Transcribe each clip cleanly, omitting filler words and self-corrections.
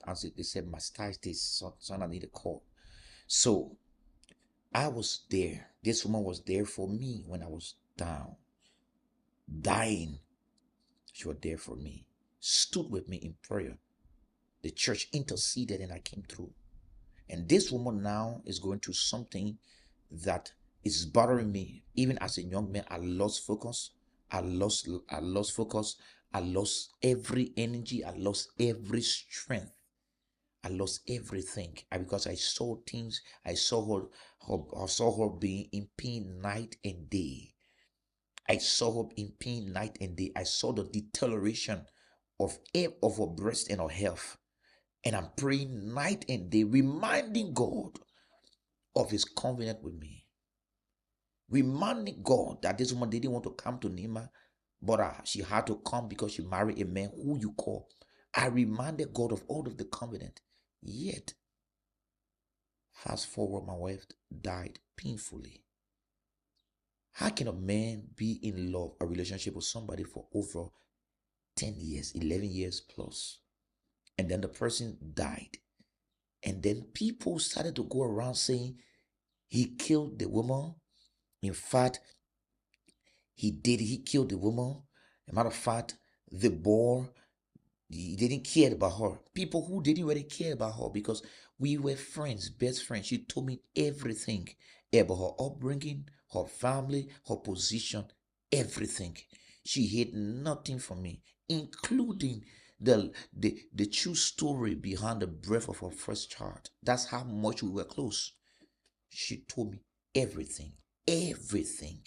as they said, mastitis, son, I need a call. So I was there. This woman was there for me when I was down, dying. She was there for me, stood with me in prayer. The church interceded and I came through. And this woman now is going through something that is bothering me. Even as a young man, I lost focus. I lost focus. I lost every energy. I lost every strength. I lost everything because I saw things. I saw her being in pain night and day. I saw her in pain night and day. I saw the deterioration of her breast and her health. And I'm praying night and day, reminding God of his covenant with me. Reminding God that this woman didn't want to come to Nima, but she had to come because she married a man who you call. I reminded God of all of the covenant. Yet, fast forward, my wife died painfully. How can a man be in love, a relationship with somebody for over 10 years, 11 years plus, and then the person died? And then people started to go around saying he killed the woman. In fact, he killed the woman. As a matter of fact, the boy, he didn't care about her. People who didn't really care about her because we were friends, best friends. She told me everything about her upbringing, her family, her position, everything. She hid nothing from me, including the true story behind the birth of her first child. That's how much we were close. She told me everything, everything.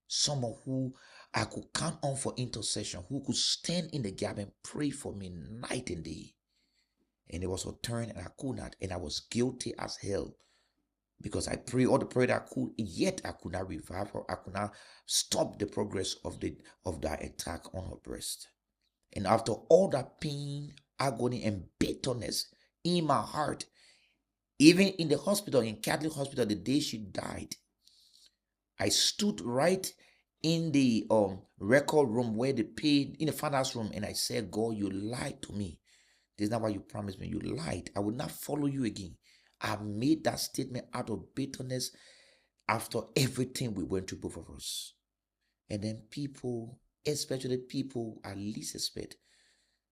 Someone who I could count on for intercession, who could stand in the gap and pray for me night and day. And it was her turn, and I could not, and I was guilty as hell because I prayed all the prayer that I could, yet I could not revive her. I could not stop the progress of that attack on her breast. And after all that pain, agony, and bitterness in my heart, even in the hospital, in Catholic hospital, the day she died, I stood right in the record room where they paid, in the father's room, and I said, God, you lied to me. This is not what you promised me. You lied. I will not follow you again. I made that statement out of bitterness after everything we went through, both of us. And then people, especially people I least expect,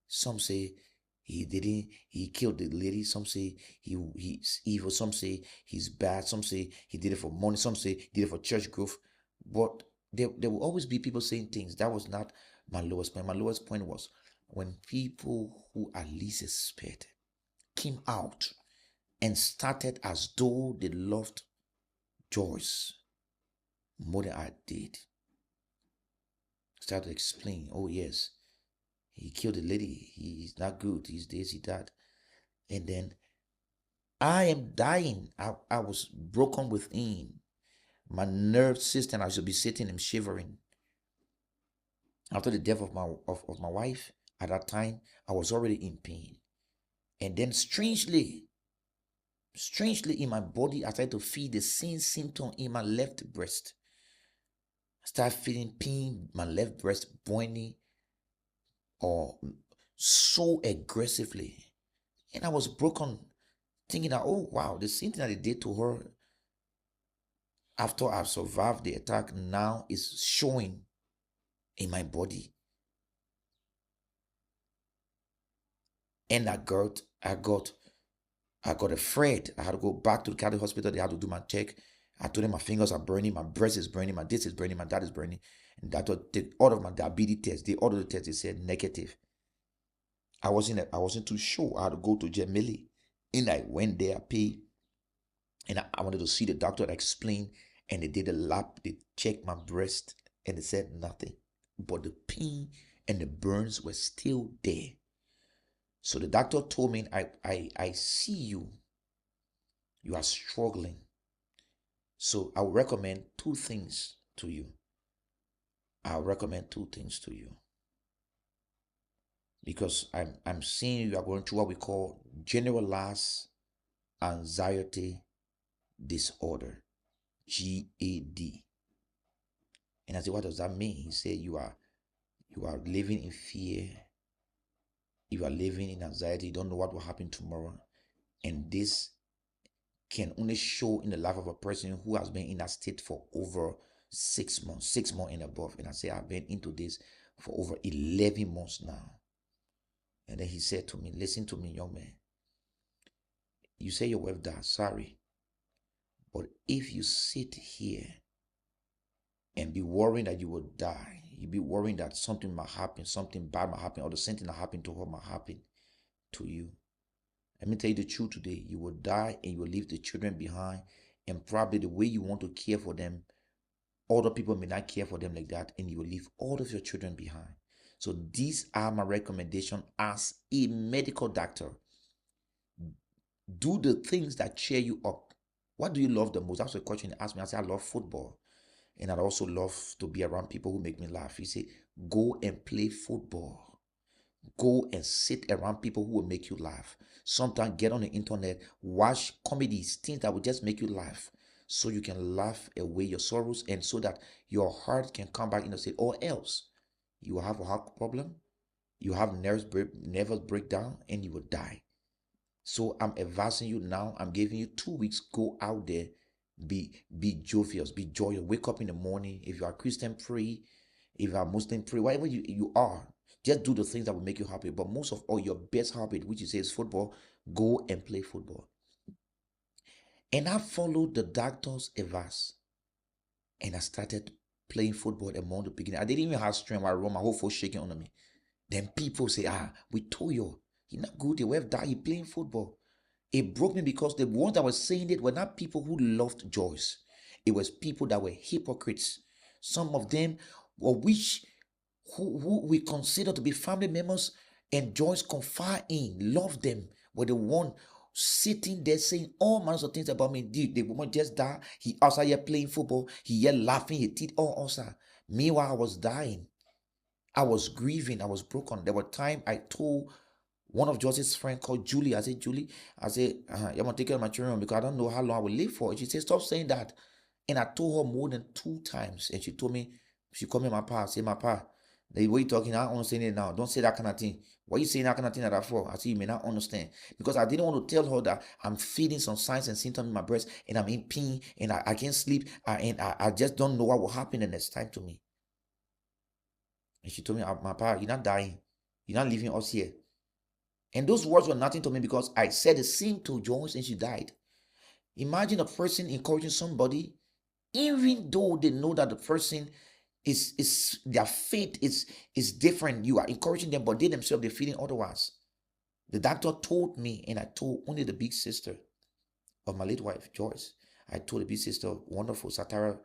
some say he killed the lady. Some say he's evil. Some say he's bad. Some say he did it for money. Some say he did it for church growth. But there will always be people saying things. That was not my lowest point. My lowest point was when people who are least expected came out and started as though they loved Joyce more than I did. Started to explain, oh yes, he killed the lady. He's not good. He's this, he that. And then I am dying. I was broken within. My nerve system, I should be sitting and shivering. After the death of my wife, at that time, I was already in pain. And then strangely in my body, I started to feel the same symptom in my left breast. I started feeling pain, my left breast burning or so aggressively. And I was broken, thinking that, oh wow, the same thing that they did to her after I've survived the attack now is showing in my body. And I got afraid. I had to go back to the Catholic hospital. They had to do my check. I told them my fingers are burning, my breast is burning, my this is burning, my that is burning. And that did all of my diabetes tests. They ordered the test, they said negative. I wasn't too sure. I had to go to Gemelli. And I went there, I paid. And I wanted to see the doctor and explain. And they did a lab, they checked my breast, and they said nothing. But the pain and the burns were still there. So the doctor told me, I see you. You are struggling. So I would recommend two things to you. Because I'm seeing you are going through what we call generalized anxiety disorder, GAD. And I said, what does that mean? He said you are living in fear You are living in anxiety, you don't know what will happen tomorrow. And this can only show in the life of a person who has been in that state for over 6 months, 6 months and above. And I say, I've been into this for over 11 months now. And then he said to me, listen to me, young man. You say your wife died, sorry. But if you sit here and be worrying that you will die, you be worrying that something might happen, something bad might happen, or the same thing that happened to her might happen to you. Let me tell you the truth today. You will die and you will leave the children behind. And probably the way you want to care for them, other people may not care for them like that. And you will leave all of your children behind. So these are my recommendations as a medical doctor. Do the things that cheer you up. What do you love the most? That's a question he asked me. I said, I love football. And I also love to be around people who make me laugh. He said, go and play football. Go and sit around people who will make you laugh. Sometimes get on the internet, watch comedies, things that will just make you laugh, so you can laugh away your sorrows, and so that your heart can come back in and say, or else you will have a heart problem, you have nervous breakdown, and you will die. So I'm advising you now. I'm giving you 2 weeks. Go out there, be jovial, be joyous. Wake up in the morning. If you are Christian, pray. If you are Muslim, pray. Whatever you are, just do the things that will make you happy. But most of all, your best habit, which you say is football, go and play football. And I followed the doctor's advice, and I started playing football among the beginning. I didn't even have strength. I run my whole foot shaking under me. Then people say, we told you, you're not good. Your wife died. You're playing football. It broke me because the ones that were saying it were not people who loved Joyce. It was people that were hypocrites. Some of them were who we consider to be family members, and Joyce confide in, love them, were the one sitting there saying all manners of things about me. The woman just died. He outside here playing football. He here laughing. He did all outside. Meanwhile, I was dying. I was grieving. I was broken. There were times I told one of Joyce's friends called Julie. I said, Julie, you're going to take care of my children because I don't know how long I will live for. And she said, stop saying that. And I told her more than 2 times. And she told me, she called me my pa. I said, my pa, the way you're talking, I don't understand it now. Don't say that kind of thing. What are you saying that kind of thing like that for? I said, you may not understand. Because I didn't want to tell her that I'm feeling some signs and symptoms in my breast, and I'm in pain, and I can't sleep, and I just don't know what will happen the next time to me. And she told me, my pa, you're not dying. You're not leaving us here. And those words were nothing to me because I said the same to Joyce and she died. Imagine a person encouraging somebody, even though they know that the person is their faith is different. You are encouraging them, but they themselves they're feeling otherwise. The doctor told me, and I told only the big sister of my late wife, Joyce. I told the big sister, wonderful Satara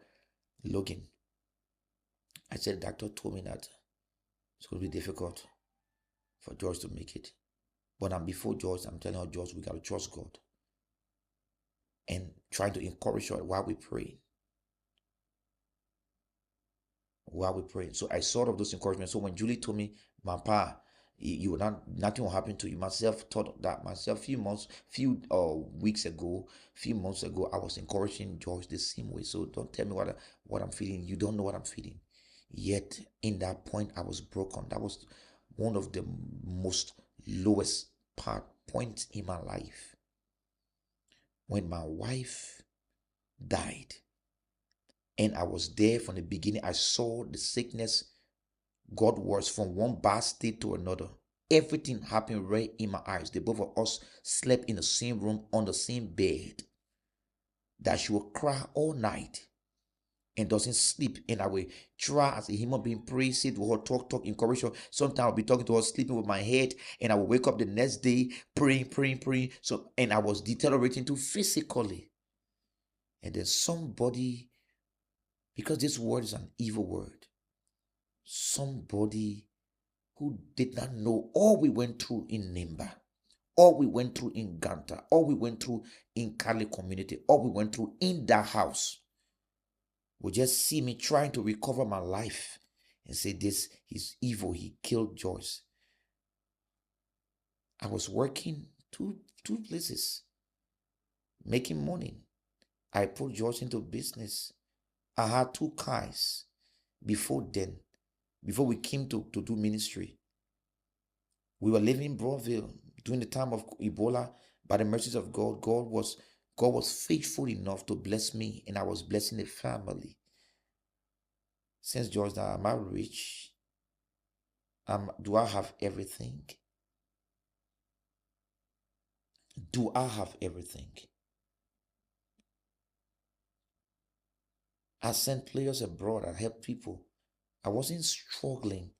Logan. I said, the doctor told me that it's going to be difficult for Joyce to make it. But I'm before George, I'm telling her, George, we got to trust God. And trying to encourage her while we pray. While we pray. So I sort of those encouragements. So when Julie told me, my pa, you will not, nothing will happen to you. Myself thought that myself few months ago, I was encouraging George the same way. So don't tell me what I'm feeling. You don't know what I'm feeling. Yet in that point, I was broken. That was one of the most lowest point in my life, when my wife died, and I was there from the beginning. I saw the sickness got worse from one bad state to another. Everything happened right in my eyes. The both of us slept in the same room on the same bed. That she would cry all night and doesn't sleep, and I will try as a human being, praise it with her, talk, encourage her. Sometimes I'll be talking to her, sleeping with my head, and I will wake up the next day praying. So, and I was deteriorating too physically. And then somebody, because this word is an evil word, somebody who did not know all we went through in Nimba, all we went through in Ganta, all we went through in Kali community, all we went through in that house, will just see me trying to recover my life and say, this is evil. He killed Joyce. I was working two places, making money. I put Joyce into business. I had 2 cars before then, before we came to do ministry. We were living in Broadville during the time of Ebola. By the mercies of God, God was faithful enough to bless me, and I was blessing the family. Since George, now am I rich? Do I have everything? Do I have everything? I sent players abroad. I helped people. I wasn't struggling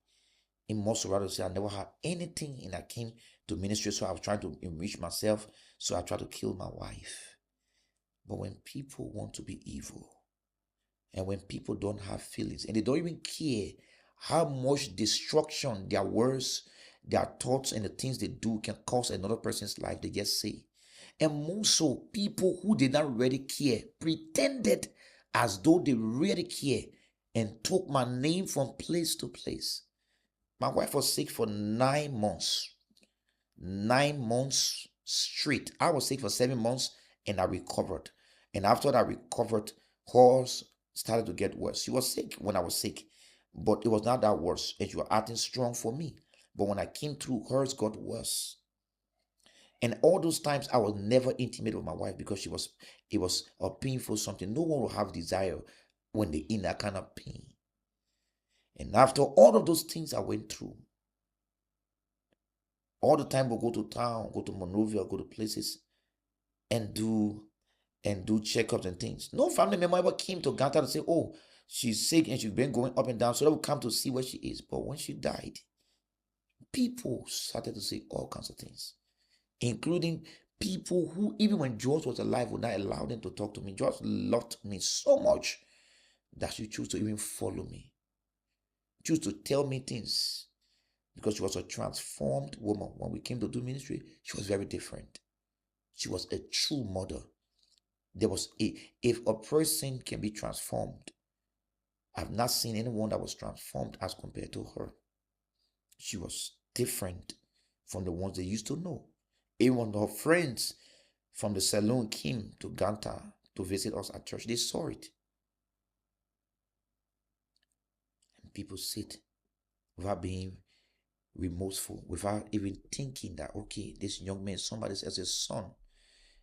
in Montserrat. I never had anything, and I came to ministry, so I was trying to enrich myself. So I tried to kill my wife. But when people want to be evil, and when people don't have feelings, and they don't even care how much destruction their words, their thoughts, and the things they do can cause another person's life, they just say. And most so, people who did not really care pretended as though they really care and took my name from place to place. My wife was sick for 9 months. 9 months straight. I was sick for 7 months and I recovered. And after I recovered, hers started to get worse. She was sick when I was sick, but it was not that worse. And she was acting strong for me. But when I came through, hers got worse. And all those times I was never intimate with my wife because it was a painful something. No one will have desire when they're in that kind of pain. And after all of those things I went through, all the time we'll go to town, go to Monrovia, go to places and do checkups and things. No family member ever came to Ganta to say, oh, she's sick and she's been going up and down. So they would come to see where she is. But when she died, people started to say all kinds of things, including people who, even when George was alive, would not allow them to talk to me. George loved me so much that she chose to even follow me, choose to tell me things, because she was a transformed woman. When we came to do ministry, she was very different. She was a true mother. If a person can be transformed, I've not seen anyone that was transformed as compared to her. She was different from the ones they used to know. Even her friends from the saloon came to Ganta to visit us at church. They saw it. And people sit without being remorseful, without even thinking that, okay, this young man, somebody else's son,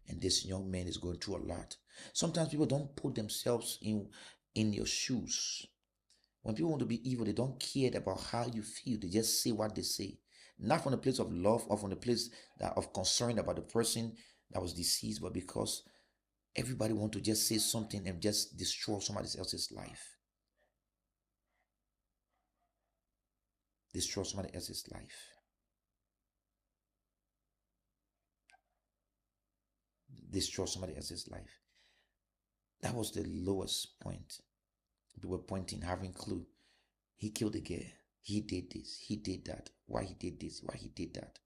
and this young man is going through a lot. Sometimes people don't put themselves in your shoes. When people want to be evil, they don't care about how you feel. They just say what they say. Not from the place of love or from the place of concern about the person that was deceased, but because everybody want to just say something and just destroy somebody else's life. Destroy somebody else's life. Destroy somebody else's life. That was the lowest point. People were pointing, having clue. He killed a girl. He did this. He did that. Why he did this? Why he did that?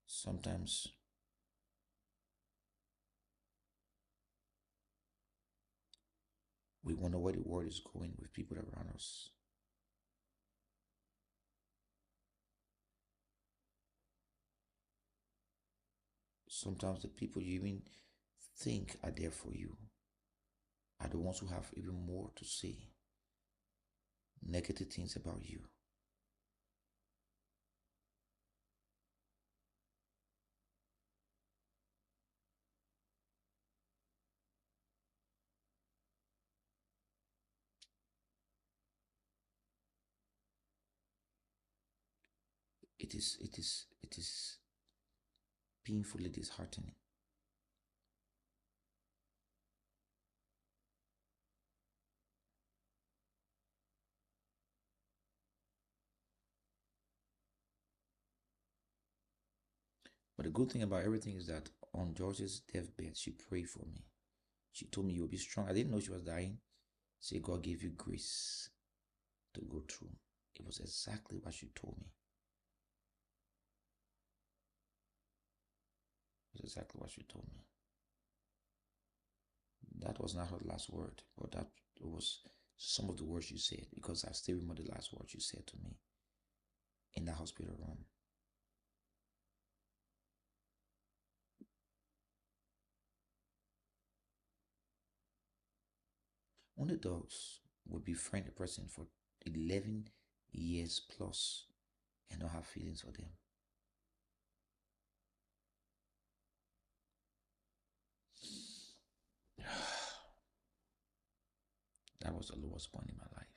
Sometimes we wonder where the world is going with people around us. Sometimes the people you even think are there for you are the ones who have even more to say negative things about you. It is painfully disheartening. But the good thing about everything is that on George's deathbed, she prayed for me. She told me you'll be strong. I didn't know she was dying. Say God gave you grace to go through. It was exactly what she told me. It was exactly what she told me. That was not her last word, but that was some of the words she said, because I still remember the last words she said to me in the hospital room. Only dogs would befriend a person for 11 years plus and not have feelings for them. That was the lowest point in my life.